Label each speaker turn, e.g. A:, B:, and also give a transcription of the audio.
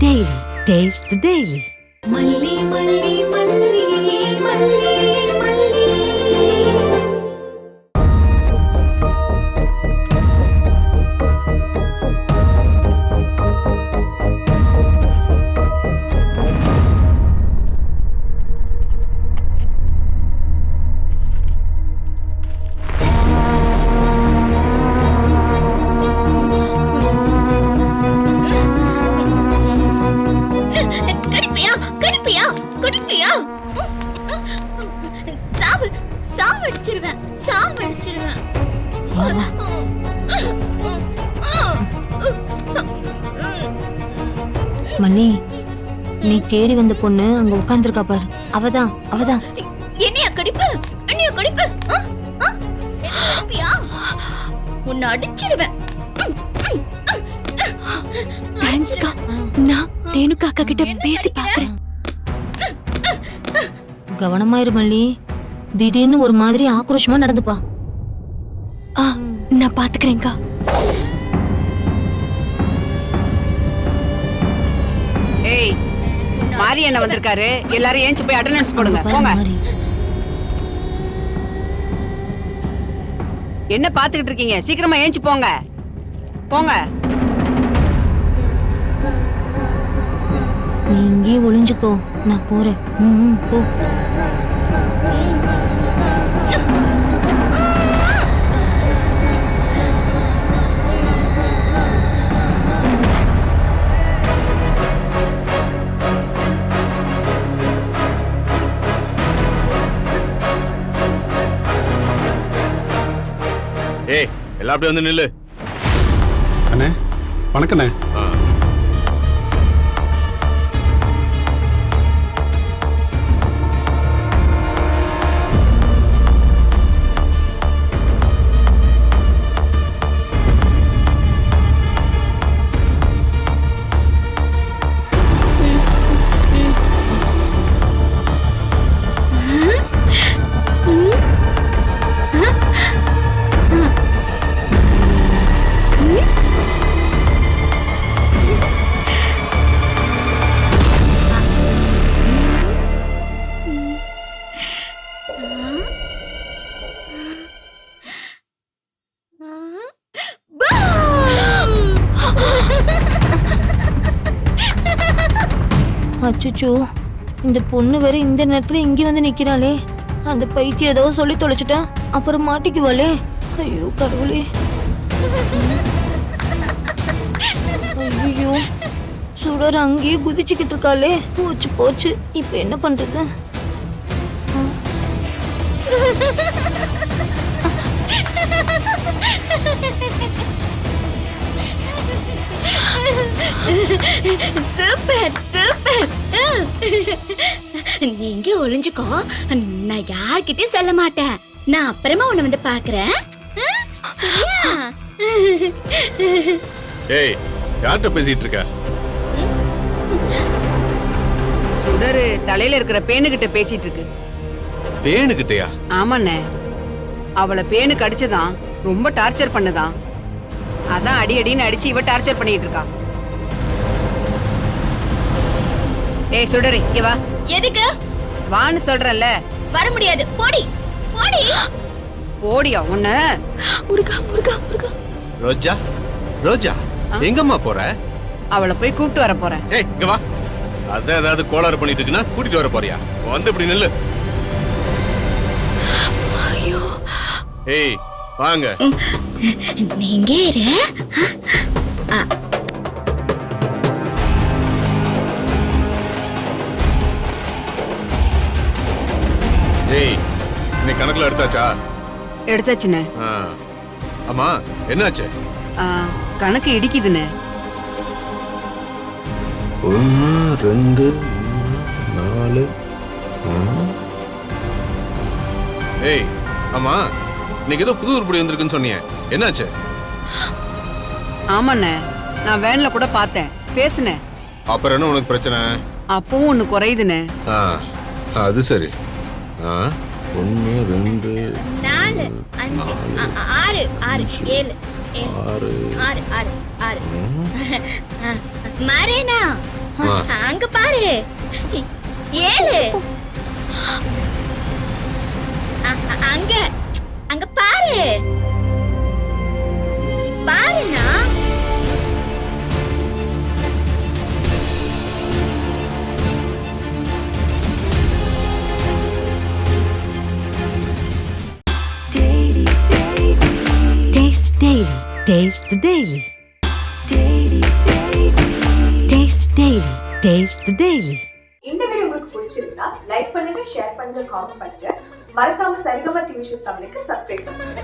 A: Daily. Taste the Daily.
B: மல்லி மல்லி மல்லி மல்லி மல்லி.
C: மணி, நீ தேடி வந்த பொண்ணு அங்க உட்கார்ந்துருக்கா பாரு. அவதான் அவதான்.
D: என்னைய கடிப்பு, என்னைய கடிப்பு. உன்னை அடிச்சிருவேன்.
B: தேங்க்ஸ்க்கா. நான் ரேணுகா அக்கா கிட்ட பேசி பார்க்கறேன்.
C: கவனமாயிரு மல்லி. திடீர்னு ஒரு மாதிரி ஆக்ரோஷமா நடந்துப்பா.
B: நான் பாத்துக்கிறேன்க்கா.
E: ஏய், மாரி என்ன வந்திருக்காரு. எல்லாரும் ஏஞ்சி போய் அட்டெண்டன்ஸ் போடுங்க. போங்க. என்ன பாத்துக்கிட்டு இருக்கீங்க? சீக்கிரமா ஏஞ்சி போங்க. போங்க.
C: நீ இங்கே ஒளிஞ்சுக்கோ, நான் போறேன். போ.
F: ஏய், எல்லாம் அப்படியே வந்து நில்லு.
G: அண்ணே, வணக்கண்ணே.
C: அச்சோ, இந்த பொண்ணு வேற இந்த நேரத்துல இங்க வந்து நிக்கிறாளே. அந்த பைத்தியம் ஏதோ சொல்லி தொலைச்சிட்டா, அப்புறம் மாட்டிக்குவாளே. ஐயோ கடவுளே. ஐயோ, சுடர் அங்கேயே குதிச்சுக்கிட்டு இருக்காளே. போச்சு போச்சு, இப்ப என்ன பண்றது?
D: Super super. நீங்க ஒளிஞ்சுக்கோ, நான் யார்கிட்டயும் சொல்ல மாட்டேன். நான் அப்புறமா உன்னை வந்து பாக்குறேன்.
F: ஏய், யார்கிட்ட பேசிட்டு இருக்க?
E: சுடரு தலையில இருக்கிற பேனுகிட்ட பேசிட்டு இருக்கு.
F: பேனுகிட்டயா?
E: ஆமாண்ணே, அவளை பேனு கடிச்சதான், ரொம்ப டார்ச்சர் பண்ணதான். அதான் அடி அடின்னு அடிச்சு இவ டார்ச்சர் பண்ணிட்டு இருக்கா. ஏய் சுடரு, இங்க வா.
D: எதுக்கு
E: வான்னு சொல்றேன்ல.
D: வர முடியாது. போடி போடி.
E: போடியா உன்ன.
B: முருகா முருகா முருகா.
F: ரோஜா, ரோஜா, எங்கம்மா போற?
E: அவளை போய் கூப்பிட்டு வர போறேன்.
F: ஏய், இங்க வா. அதான் ஏதாவது கோளாறு பண்ணிட்டு இருக்குன்னா கூட்டிட்டு வர போறியா? வந்து இப்படி நில்லு.
B: ஐயோ.
F: ஏய், வாங்க.
D: நீங்க இரு.
F: ஏய், இன்னைக்கு கணக்குல எடுத்தாச்சா?
E: எடுத்தாச்சுண்ணே.
F: ஆமா, என்னாச்சு?
E: கணக்கு இடிக்குதுண்ணே.
F: 1 2 4. ஏய், ஆமா, இன்னைக்கு ஏதோ புது உருப்படி வந்திருக்குன்னு சொன்னியே, என்னாச்சு?
E: ஆமாண்ணே, நான் வேன்ல கூட பார்த்தேன், பேசுனேன்.
F: அப்புறம் என்ன உனக்கு பிரச்சனை?
E: அப்பவும் ஒண்ணு குறையுதுண்ணே.
F: அது சரி. 1 2
D: 4 5 6 6 7 6 6 6 6. மரேனா
F: வா.
D: அங்க பாரு 7 அங்க அங்க பாரு பாருண்ணா.
A: Taste the Daily. Taste the Daily. Taste the Daily. Taste the Daily.
H: இந்த வீடியோ உங்களுக்கு பிடிச்சிருந்தா லைக் பண்ணுங்க, ஷேர் பண்ணுங்க, காமெண்ட் பண்ணுங்க. மறக்காம சரிகமா டிவி ஷோஸ் தமிழுக்கு சப்ஸ்கிரைப் பண்ணுங்க.